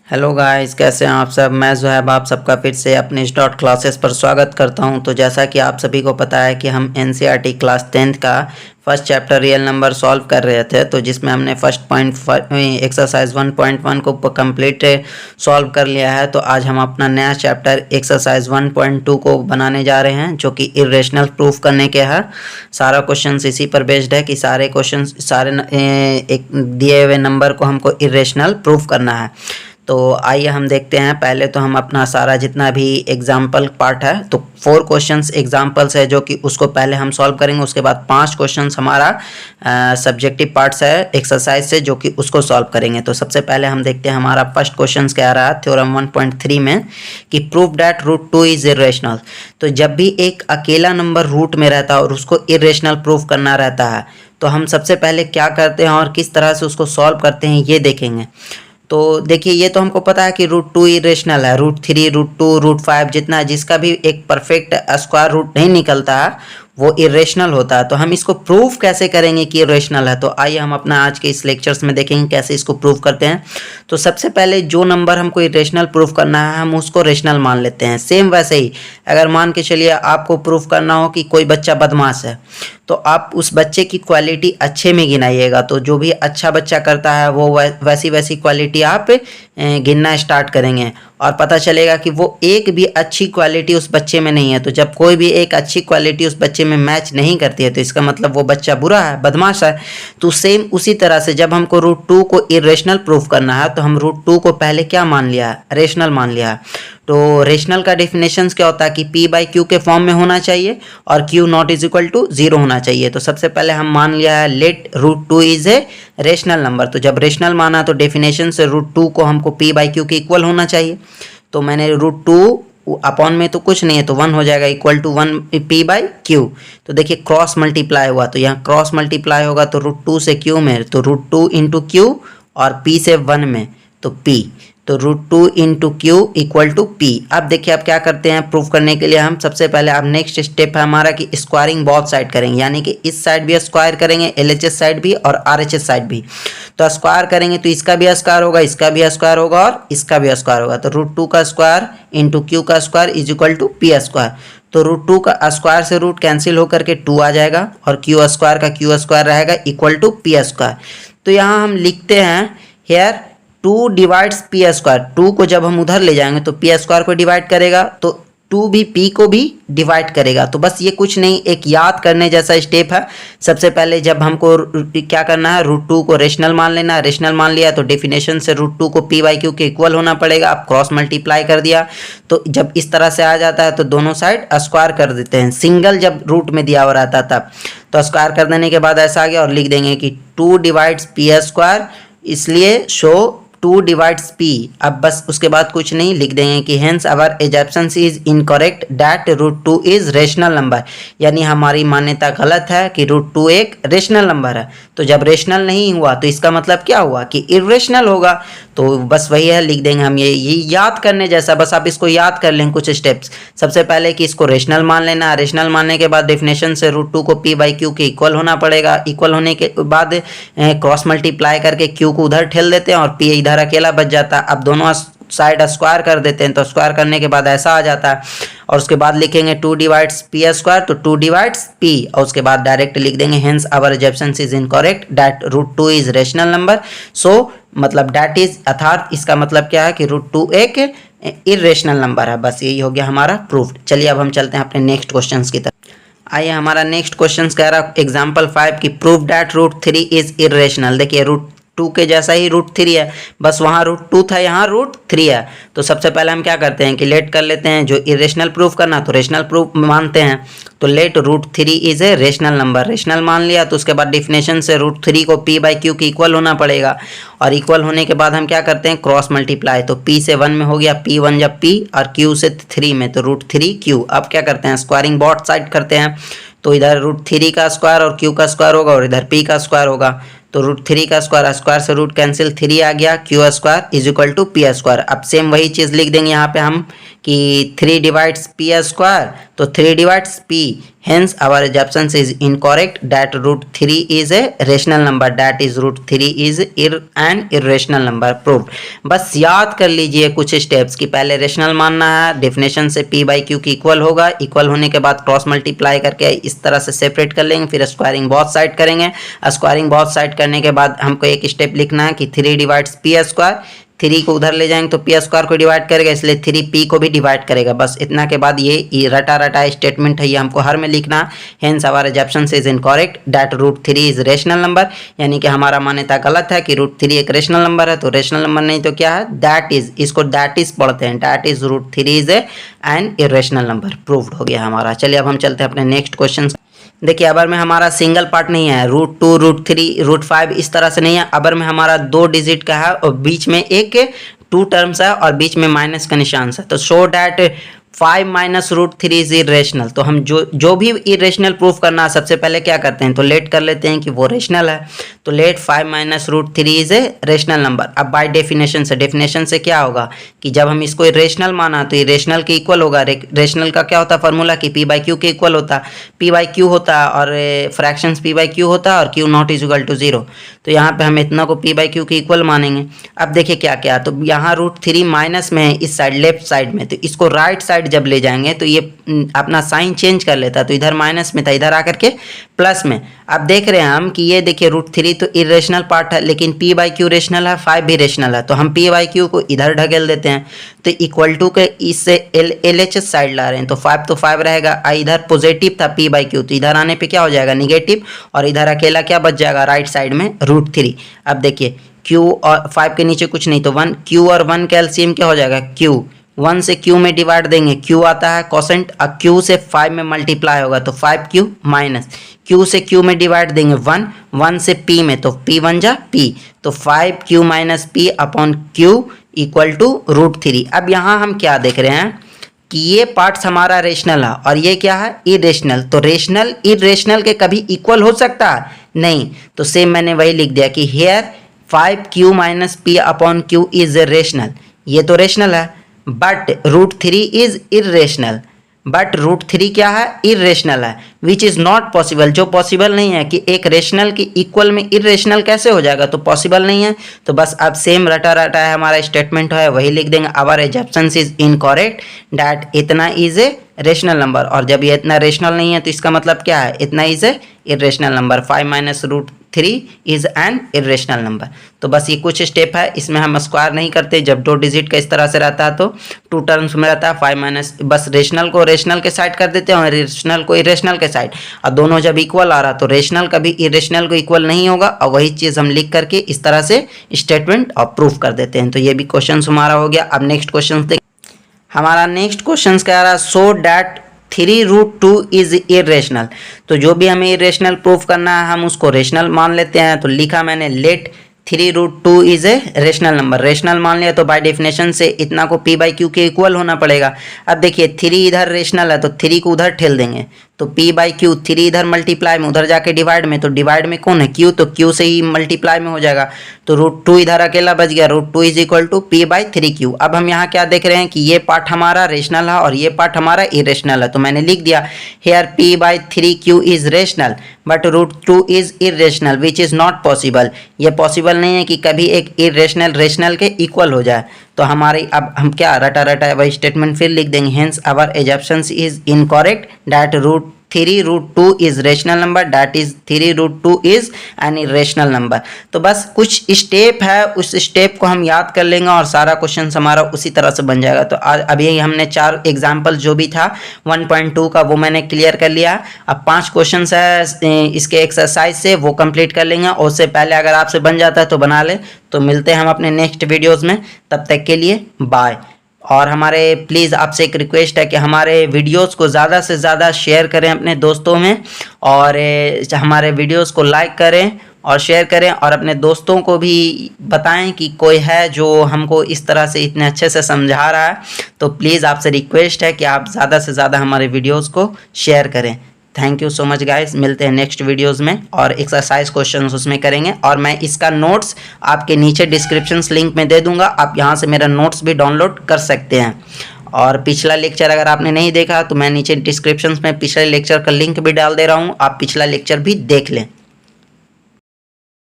Hello guys, कैसे हैं आप सब। मैं ज़ुहैब आप सबका फिर से अपने इस डॉट क्लासेस पर स्वागत करता हूं। तो जैसा कि आप सभी को पता है कि हम एनसीईआरटी क्लास 10th का first chapter real number solve कर रहे थे, तो जिसमें हमने फर्स्ट पॉइंट एक्सरसाइज 1.1 को कंप्लीट सॉल्व कर लिया है। तो आज हम अपना नया चैप्टर एक्सरसाइज 1.2 को बनाने जा रहे हैं, जो कि इरेशनल प्रूफ करने के है। सारा क्वेश्चन इसी पर बेस्ड है कि सारे क्वेश्चन एक दिए हुए नंबर को हमको इरेशनल प्रूफ करना है। तो आइए हम देखते हैं। पहले तो हम अपना सारा जितना भी एग्जाम्पल पार्ट है, तो 4 क्वेश्चंस एग्जाम्पल्स है जो कि उसको पहले हम सॉल्व करेंगे। उसके बाद 5 क्वेश्चंस हमारा सब्जेक्टिव पार्ट्स है एक्सरसाइज से, जो कि उसको सॉल्व करेंगे। तो सबसे पहले हम देखते हैं हमारा फर्स्ट क्वेश्चन क्या रहा है थ्योरम 1.3 में कि prove that root 2 is irrational. तो जब भी एक अकेला नंबर रूट में रहता है और उसको इरेशनल प्रूफ करना रहता है, तो हम सबसे पहले क्या करते हैं और किस तरह से उसको सॉल्व करते हैं ये देखेंगे। तो देखिए, ये तो हमको पता है कि रूट 2 इरेशनल है। रूट 3, रूट 2, रूट 5 जितना जिसका भी एक परफेक्ट स्क्वायर रूट नहीं निकलता है वो इरेशनल होता है। तो हम इसको प्रूफ कैसे करेंगे कि इरेशनल है, तो आइए हम अपना आज के इस लेक्चर्स में देखेंगे कैसे इसको प्रूफ करते हैं। तो सबसे पहले जो नंबर हमको इरेशनल प्रूफ करना है हम उसको रेशनल मान लेते हैं। सेम वैसे ही अगर मान के चलिए आपको प्रूफ करना हो कि कोई बच्चा बदमाश है, तो आप उस बच्चे की क्वालिटी अच्छे में गिनाइएगा। तो जो भी अच्छा बच्चा करता है वो वैसी वैसी क्वालिटी आप गिनना स्टार्ट करेंगे और पता चलेगा कि वो एक भी अच्छी क्वालिटी उस बच्चे में नहीं है। तो जब कोई भी एक अच्छी क्वालिटी उस बच्चे में मैच नहीं करती है, तो इसका मतलब वो बच्चा बुरा है, बदमाश है। तो सेम उसी तरह से जब हमको रूट 2 को इरेशनल प्रूफ करना है, तो हम रूट 2 को पहले क्या मान लिया है, रेशनल मान लिया है। तो रेशनल का डेफिनेशन क्या होता है कि p बाई क्यू के फॉर्म में होना चाहिए और q not is equal to 0 होना चाहिए। तो सबसे पहले हम मान लिया है let root 2 is a rational number. तो जब रेशनल माना तो डेफिनेशन से रूट 2 को हमको p बाई क्यू के इक्वल होना चाहिए। तो मैंने रूट 2 अपॉन में तो कुछ नहीं है, तो 1 हो जाएगा equal to 1 p by q. तो देखिए क्रॉस मल्टीप्लाई हुआ, तो यहाँ क्रॉस मल्टीप्लाई होगा तो रूट 2 से q में, तो रूट 2 इंटू क्यू और p से 1 में तो p, तो root 2 into q equal to p. अब देखिए आप क्या करते हैं प्रूफ करने के लिए। हम सबसे पहले अब नेक्स्ट स्टेप है हमारा कि स्क्वायरिंग बोथ साइड करेंगे, यानी कि इस साइड भी स्क्वायर करेंगे, एलएचएस साइड भी और आरएचएस साइड भी। तो स्क्वायर करेंगे तो इसका भी स्क्वायर होगा, इसका भी स्क्वायर होगा और इसका भी स्क्वायर होगा। तो रूट 2 का स्क्वायर इंटू क्यू का square is equal to p square. तो रूट 2 का स्क्वायर से रूट कैंसिल होकर के 2 आ जाएगा और क्यू स्क्वायर का क्यू स्क्वायर रहेगा इक्वल टू पी स्क्वायर। तो यहाँ हम लिखते हैं हेयर 2 डिवाइड्स पी स्क्वायर। 2 को जब हम उधर ले जाएंगे तो पी स्क्वायर को डिवाइड करेगा, तो 2 भी p को भी डिवाइड करेगा। तो बस ये कुछ नहीं, एक याद करने जैसा स्टेप है। सबसे पहले जब हमको क्या करना है, रूट 2 को रेशनल मान लेना है। रेशनल मान लिया तो डेफिनेशन से रूट 2 को p बाई क्यू के इक्वल होना पड़ेगा। आप क्रॉस मल्टीप्लाई कर दिया, तो जब इस तरह से आ जाता है तो दोनों साइड स्क्वायर कर देते हैं। सिंगल जब रूट में दिया हुआ रहता तब तो स्क्वायर कर देने के बाद ऐसा आ गया और लिख देंगे कि 2 डिवाइड्स पी स्क्वायर, इसलिए शो 2 डिवाइड्स p। अब बस उसके बाद कुछ नहीं, लिख देंगे कि hence our assumption is incorrect that root 2 is rational number, यानी हमारी मान्यता गलत है कि रूट 2 एक रेशनल नंबर है। तो जब रेशनल नहीं हुआ तो इसका मतलब क्या हुआ कि इरेशनल होगा। तो बस वही है, लिख देंगे हम ये याद करने जैसा। बस आप इसको याद कर लें कुछ स्टेप्स। सबसे पहले कि इसको रेशनल मान लेना है। रेशनल मानने के बाद डेफिनेशन से रूट 2 को p बाई क्यू के इक्वल होना पड़ेगा। इक्वल होने के बाद क्रॉस मल्टीप्लाई करके q को उधर ठेल देते हैं और p इधर अकेला बच जाता है। अब दोनों साइड स्क्वायर कर देते हैं, तो स्क्वायर करने के बाद ऐसा आ जाता है और उसके बाद लिखेंगे 2 डिवाइड्स पी स्क्वायर, तो 2 डिवाइड्स p और उसके बाद डायरेक्ट लिख देंगे hence our assumption is incorrect that root 2 is rational number. So मतलब दैट इज, अर्थात इसका मतलब क्या है कि रूट 2 एक इरेशनल नंबर है। बस यही हो गया हमारा प्रूफ। चलिए अब हम चलते हैं अपने नेक्स्ट क्वेश्चंस की तरफ। आइए हमारा नेक्स्ट क्वेश्चन कह रहा है एग्जाम्पल 5 की prove that root 3 is irrational. देखिए रूट 2 के जैसा ही रूट 3 है, बस वहाँ रूट 2 था, यहाँ रूट 3 है। तो सबसे पहले हम क्या करते हैं कि लेट कर लेते हैं, जो इरेशनल प्रूफ करना तो रेशनल प्रूफ मानते हैं। तो let root 3 is a rational number. Rational मान लिया तो उसके बाद डिफिनेशन से रूट 3 को p बाई क्यू के इक्वल होना पड़ेगा और इक्वल होने के बाद हम क्या करते हैं क्रॉस मल्टीप्लाई। तो p से 1 में हो गया p1 जब p और q से 3 में तो रूट 3 q। अब क्या करते हैं स्क्वायरिंग बोथ साइड करते हैं। तो इधर रूट 3 का स्क्वायर और q का स्क्वायर होगा और इधर p का स्क्वायर होगा। तो रूट 3 का स्क्वायर, स्क्वायर से रूट कैंसिल 3 आ गया, q square is equal to p square. अब सेम वही चीज़ लिख देंगे यहाँ पे हम कि 3 डिवाइड्स पी स्क्वायर, तो 3 divides p, hence our assumption is incorrect that root 3 is a rational number, that is root 3 is an irrational number proved. बस याद कर लीजिए कुछ स्टेप्स कि पहले रेशनल मानना है, डेफिनेशन से पी बाई क्यू की इक्वल होगा, इक्वल होने के बाद क्रॉस मल्टीप्लाई करके इस तरह से सेपरेट कर लेंगे, फिर स्क्वायरिंग बोथ साइड करेंगे। स्क्वायरिंग बोथ साइड करने के बाद हमको एक स्टेप लिखना है कि 3 डिवाइड्स पी स्क्वायर, 3 को उधर ले जाएंगे तो पी स्क्वायर को डिवाइड करेगा, इसलिए 3 पी को भी डिवाइड करेगा। बस इतना के बाद ये रटा रटा स्टेटमेंट है, ये हमको हर में लिखना। Hence our assumption is incorrect that root 3 is rational number, यानी कि हमारा मान्यता गलत है कि रूट 3 एक रेशनल नंबर है। तो रेशनल नंबर नहीं तो क्या है, दैट इज, इसको दैट इज पढ़ते हैं, that is root 3 is an irrational number, proved हो गया हमारा। चलिए अब हम चलते हैं अपने नेक्स्ट क्वेश्चन। देखिए अबर में हमारा सिंगल पार्ट नहीं है, रूट 2 रूट 3 रूट 5 इस तरह से नहीं है। अबर में हमारा 2 डिजिट का है और बीच में एक 2 टर्म्स है और बीच में माइनस का निशान है। तो show that 5 minus root 3 is irrational. तो हम जो भी इरेशनल प्रूफ करना है सबसे पहले क्या करते हैं, तो लेट कर लेते हैं कि वो रेशनल है। तो let 5 minus root 3 is a rational number. अब बाय डेफिनेशन से क्या होगा कि जब हम इसको इरेशनल माना तो इरेशनल के इक्वल होगा। रेशनल का क्या होता है फॉर्मूला कि पी बाई क्यू के इक्वल होता, पी बाई क्यू होता और फ्रैक्शंस पी बाई क्यू होता और q not is equal to 0। तो यहाँ पे हम इतना को पी बाई क्यू के इक्वल मानेंगे। अब देखिए क्या क्या, तो यहाँ रूट 3 माइनस में है इस साइड लेफ्ट साइड में, तो इसको राइट साइड जब ले जाएंगे तो ये अपना साइन चेंज कर लेता है, तो इधर माइनस में था इधर आकर के प्लस में। अब देख रहे हैं हम कि ये देखिए रूट 3 तो इरेशनल पार्ट है, लेकिन पी बाई क्यू रेशनल है, 5 भी रेशनल है, तो हम पी बाई क्यू को इधर ढकेल देते हैं। तो इक्वल टू के इससे एल एच एस साइड ला रहे हैं, तो 5 तो 5 रहेगा, इधर पॉजिटिव था पी बाई क्यू, तो इधर आने पे क्या हो जाएगा निगेटिव, और इधर अकेला क्या बच जाएगा राइट साइड में रूट 3। अब देखिए क्यू और 5 के नीचे कुछ नहीं तो 1, क्यू और 1 का एलसीएम क्या हो जाएगा क्यू, 1 से क्यू में डिवाइड देंगे, क्यू आता है कोसेंट, अब क्यू से 5 में मल्टीप्लाई होगा तो 5 क्यू माइनस क्यू से क्यू में डिवाइड देंगे 1, 1 से पी में तो पी 1 जा पी, तो 5 q minus p upon q equal to root 3। अब यहाँ हम क्या देख रहे हैं कि ये पार्ट्स हमारा रेशनल है और ये क्या है इरेशनल। तो रेशनल इरेशनल के कभी इक्वल हो सकता है नहीं, तो सेम मैंने वही लिख दिया कि here 5 q minus p upon q is rational, ये तो रेशनल है, but root 3 is irrational. But root 3 क्या है इरेशनल है, विच इज़ नॉट पॉसिबल, जो पॉसिबल नहीं है कि एक रेशनल के इक्वल में इरेशनल कैसे हो जाएगा, तो पॉसिबल नहीं है। तो बस अब सेम रटा रटा है हमारा स्टेटमेंट है वही लिख देंगे, our assumption is incorrect that इतना इज ए रेशनल नंबर। और जब ये इतना रेशनल नहीं है तो इसका मतलब क्या है, इतना is a irrational number, 5 minus root 3 is an irrational number. तो बस ये कुछ स्टेप है, इसमें हम स्क्वायर नहीं करते। जब 2 डिजिट का इस तरह से रहता है तो 2 टर्म्स में रहता है 5 माइनस, बस रेशनल को रेशनल के साइड कर देते हैं और इरेशनल को इरेशनल के साइड, और दोनों जब इक्वल आ रहा तो रेशनल कभी इरेशनल को इक्वल नहीं होगा, और वही चीज़ हम लिख करके इस तरह से स्टेटमेंट और प्रूफ कर देते हैं। तो ये भी क्वेश्चन हमारा हो गया। अब नेक्स्ट क्वेश्चन देख, हमारा नेक्स्ट क्वेश्चन क्या रहा, so that 3 root 2 is irrational. तो जो भी हमें इरेशनल प्रूफ करना है हम उसको रेशनल मान लेते हैं। तो लिखा मैंने let 3 root 2 is a rational number, rational मान लिया तो बाय डेफिनेशन से इतना को पी बाई क्यू के इक्वल होना पड़ेगा। अब देखिए 3 इधर रेशनल है तो 3 को उधर ठेल देंगे, तो पी बाई क्यू, 3 इधर मल्टीप्लाई में उधर जाके डिवाइड में, तो डिवाइड में कौन है क्यू, तो क्यू से ही मल्टीप्लाई में हो जाएगा, तो रूट 2 इधर अकेला बच गया, root 2 is equal to p by 3 q. अब हम यहाँ क्या देख रहे हैं कि ये पार्ट हमारा रेशनल है और ये पार्ट हमारा इरेशनल है, तो मैंने लिख दिया here p by 3 q is rational but root 2 is irrational which is not possible. ये पॉसिबल नहीं है कि कभी एक इरेशनल रेशनल के इक्वल हो जाए। तो हमारी अब हम क्या रटा रटा वही स्टेटमेंट फिर लिख देंगे, hence our assumption is incorrect that root 3 root 2 is rational number, that is 3 root 2 is an irrational number. तो बस कुछ स्टेप है, उस स्टेप को हम याद कर लेंगे और सारा क्वेश्चन हमारा उसी तरह से बन जाएगा। तो अभी हमने 4 एग्जाम्पल जो भी था 1.2 का वो मैंने क्लियर कर लिया। अब 5 क्वेश्चन है इसके एक्सरसाइज से, वो कंप्लीट कर लेंगे, और उससे पहले अगर आपसे बन जाता है तो बना ले। तो मिलते हैं हम अपने नेक्स्ट वीडियोज़ में, तब तक के लिए बाय। और हमारे प्लीज़ आपसे एक रिक्वेस्ट है कि हमारे वीडियोस को ज़्यादा से ज़्यादा शेयर करें अपने दोस्तों में, और हमारे वीडियोस को लाइक करें और शेयर करें, और अपने दोस्तों को भी बताएं कि कोई है जो हमको इस तरह से इतने अच्छे से समझा रहा है। तो प्लीज़ आपसे रिक्वेस्ट है कि आप ज़्यादा से ज़्यादा हमारे वीडियोज़ को शेयर करें। Thank you so much guys, मिलते हैं नेक्स्ट वीडियोस में, और एक्सरसाइज क्वेश्चंस उसमें करेंगे, और मैं इसका नोट्स आपके नीचे डिस्क्रिप्शन लिंक में दे दूंगा, आप यहां से मेरा नोट्स भी डाउनलोड कर सकते हैं। और पिछला लेक्चर अगर आपने नहीं देखा तो मैं नीचे डिस्क्रिप्शन में पिछले लेक्चर का लिंक भी डाल दे रहा हूँ, आप पिछला लेक्चर भी देख लें।